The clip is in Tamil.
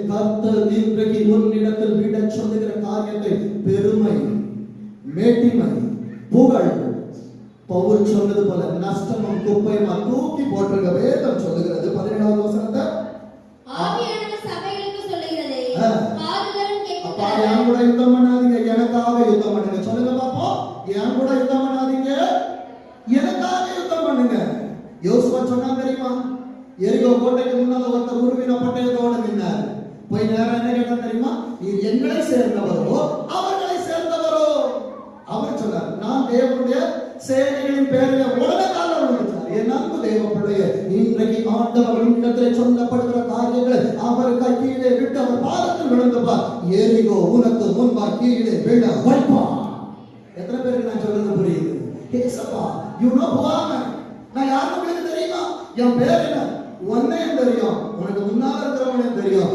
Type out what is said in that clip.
கர்த்தர் இன்றைக்கு உன்னிடத்தில் விடச் சொல்லுகிற காரியத்தை பெருமை, மேட்டிமை, புகழ், பவுல் சொன்னது போல நஷ்டமும் குப்பையுமா தூக்கி போட்டுருங்க. வேதம் சொல்லுகிறது 17வது வசனத்தை, ஆவியானவர் சபைகளுக்கு சொல்லுகிறது, காதுள்ளவன் கேட்க அப்பா என் கூட யுத்தம் பண்ணாதீங்க, எனக்காக யுத்தம் பண்ணுங்க. சொல்லுங்க பாப்போம், என் கூட யுத்தம் பண்ணாதீங்க, எனக்காக யுத்தம் பண்ணுங்க. யோசுவா சொன்னா தெரியுமா, எரிகோ கோட்டைக்கு முன்னால ஒருத்தர் உருவின பட்டயத்தோட நின்னார். போய் நேரம் என்ன கேட்டா தெரியுமா, நீர் எங்களை சேர்ந்தவரோ அவர்களை சேர்ந்தவரோ? அவர் சொன்னார், நான் தேவனுடைய சேனைகளின் பேரில் உலக காலம் விழுந்தார். என் அன்பு தேவ பிள்ளையே, இன்றைக்கு ஆண்டவர் உன்னிடத்தில் சொல்லப்படுகிற காரியங்களை அவர் கையிலே விட்டு அவர் பாதத்தில் விழுந்தப்பா, எரிகோ உனக்கு முன்பா கீழே விழ வைப்பான். எத்தனை பேருக்கு நான் சொல்றது புரியுது? ஏசப்பா, யூ நோ ஹூ ஐ அம். நான் யாருக்கு உங்களுக்கு தெரியுமா? என் பேர் என்ன? உன்னையும் தெரியும், உனக்கு முன்னால இருக்கிறவனையும் தெரியும்.